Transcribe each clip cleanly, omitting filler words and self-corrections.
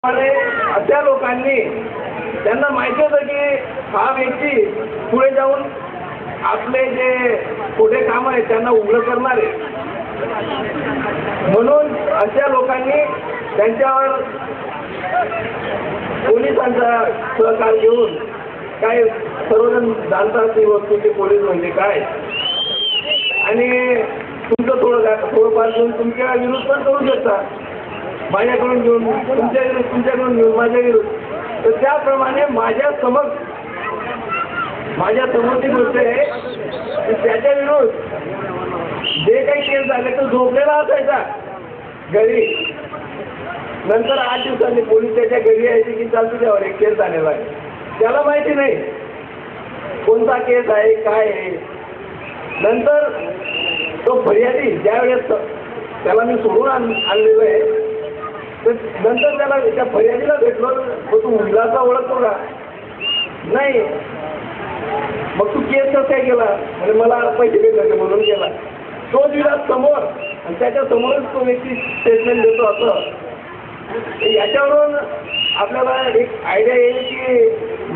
अशा लोकांनी त्यांना माहिती होतं की हा व्यक्ती पुढे जाऊन आपले जे पुढे काम आहे त्यांना उघड करणार आहे, म्हणून अशा लोकांनी त्यांच्यावर पोलिसांचा सहकार घेऊन काय सर्वजण जाणतात ती वस्तूचे पोलीस म्हणजे काय आणि तुमचं थोडंफार घेऊन तुमच्या विरुद्ध पण करू शकता, माझ्याकडून घेऊन तुमच्याकडून घेऊन माझ्या विरुद्ध. तर त्याप्रमाणे माझ्या समोरची गोष्ट आहे की त्याच्या विरुद्ध जे काही केस झाले तो झोपलेला असायचा घरी. नंतर 8 दिवसांनी पोलीस त्याच्या घरी यायचे की चाल तुझ्यावर एक केस झालेला आहे. त्याला माहिती नाही कोणता केस आहे काय आहे. नंतर तो फर्यादी ज्यावेळेस त्याला मी सोडून आणलेलं आहे तर नंतर त्याला त्या फर्यादीला भेटलो, तू विलासा ओळखतो का? नाही. मग तू केस कसं काय केला? म्हणजे मला पैसे भेटायचे म्हणून केला. तो विलास समोर आणि त्याच्या समोरच तो व्यक्ती स्टेटमेंट देतो. असं याच्यावरून आपल्याला एक आयडिया येईल की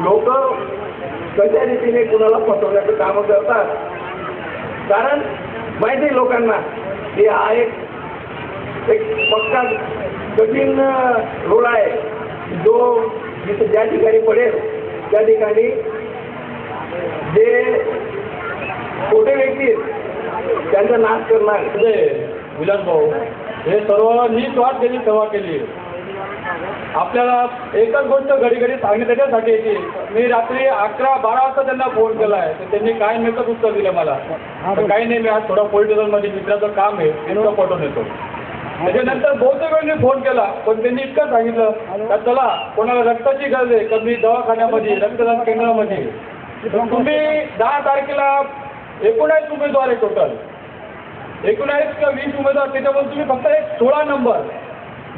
लोक कशा रीतीने कुणाला फसवण्याचं कामं करतात. कारण माहिती आहे लोकांना की हा एक पक्का कठीण रोड आहे जो जिथे ज्या ठिकाणी पडेल त्या ठिकाणी जे छोटे व्यक्ती त्यांचा नाश करणार. विलास भाऊ हे सर्व निस्वार्थ त्यांनी सेवा केली. आपल्याला एकच गोष्ट घडी घडी सांगणे त्याच्यासाठी येते. मी रात्री 11-12 वाजता त्यांना फोन केला आहे तर त्यांनी काय नेमकं उत्तर दिलं मला. काही नाही, मी आज थोडा पोलिटिकलमध्ये मित्राचं काम आहे इतकं पटवून येतो. त्याच्यानंतर बहुतेक वेळी फोन केला पण त्यांनी इतकं सांगितलं का चला कोणाला रक्ताची गरज आहे तर मी दवाखान्यामध्ये रक्तदान केंद्रामध्ये. तुम्ही 10 तारखेला 19 उमेदवार आहे टोटल, 19 का 20 उमेदवार. त्याच्यामध्ये तुम्ही फक्त एक 16 नंबर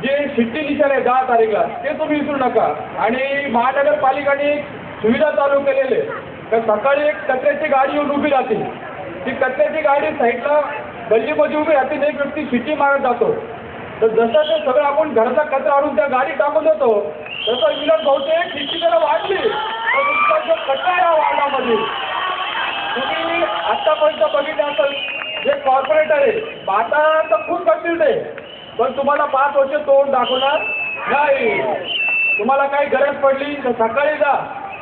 जे शिट्टी निशाण आहे 10 तारीखला ते तुम्ही विसरू नका. आणि महानगरपालिकेने सुविधा चालू केलेली आहे तर सकाळी एक कचऱ्याची गाडी येऊन उभी राहते. ती कचऱ्याची गाडी साईडला गल्लीमध्ये उभी राहते, एक व्यक्ती शिट्टी मारत जातो. तर जसं ते सगळं आपण घराचा कचरा आणून त्या गाडीत टाकून देतो तसं विलास भाऊचे शिट्टी जरा वाढली तर तुमचा जो कचरा आहे या वार्डामध्ये तुम्ही आत्तापर्यंत बघितलं असेल जे कॉर्पोरेटर आहे आता तर खूप कठीण आहे पण तुम्हाला 5 वर्ष तोंड दाखवणार नाही. तुम्हाला काही गरज पडली तर सकाळी जा,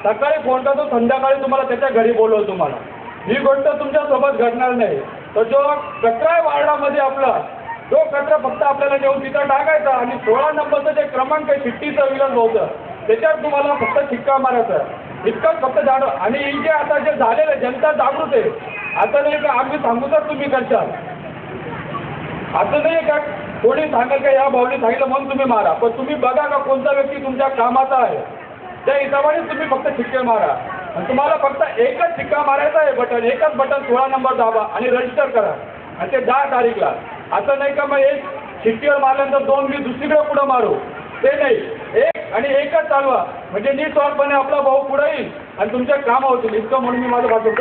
सकाळी फोन करतो, संध्याकाळी तुम्हाला त्याच्या घरी बोलवलं. तुम्हाला ही गोष्ट तुमच्यासोबत घडणार नाही. तर जो कचरा आहे वार्डामध्ये आपला तो कचरा फक्त आपल्याला नेऊन तिथं टाकायचा आणि 16 नंबरचं जे क्रमांक आहे शिट्टीचं विलास भाऊचं त्याच्यात तुम्हाला फक्त शिक्का मारायचा. इतकंच फक्त जाणव. आणि जे आता जे झालेलं जनता जागृत आहे. आता नाही का आम्ही सांगू तर तुम्ही करशाल, असं नाही का कोणी सांगाल का या भाऊने सांगितलं म्हणून तुम्ही मारा. पण तुम्ही बघा का कोणता व्यक्ती तुमच्या कामाचा आहे त्या हिशोबाने तुम्ही फक्त शिक्के मारा. आणि तुम्हाला फक्त एकच शिक्का मारायचा आहे, बटन एकच बटन 16 नंबर दाबा आणि रजिस्टर करा. आणि ते 10 तारीखला असं नाही का मग एक शिट्टीवर मारल्यानंतर 2 मी दुसरीकडे पुढं मारू ते नाही. एक आणि एकच चालवा म्हणजे निस्वार्थपणे आपला भाऊ पुढे येईल आणि तुमच्या कामं होतील. इतकं म्हणून मी माझं भाषण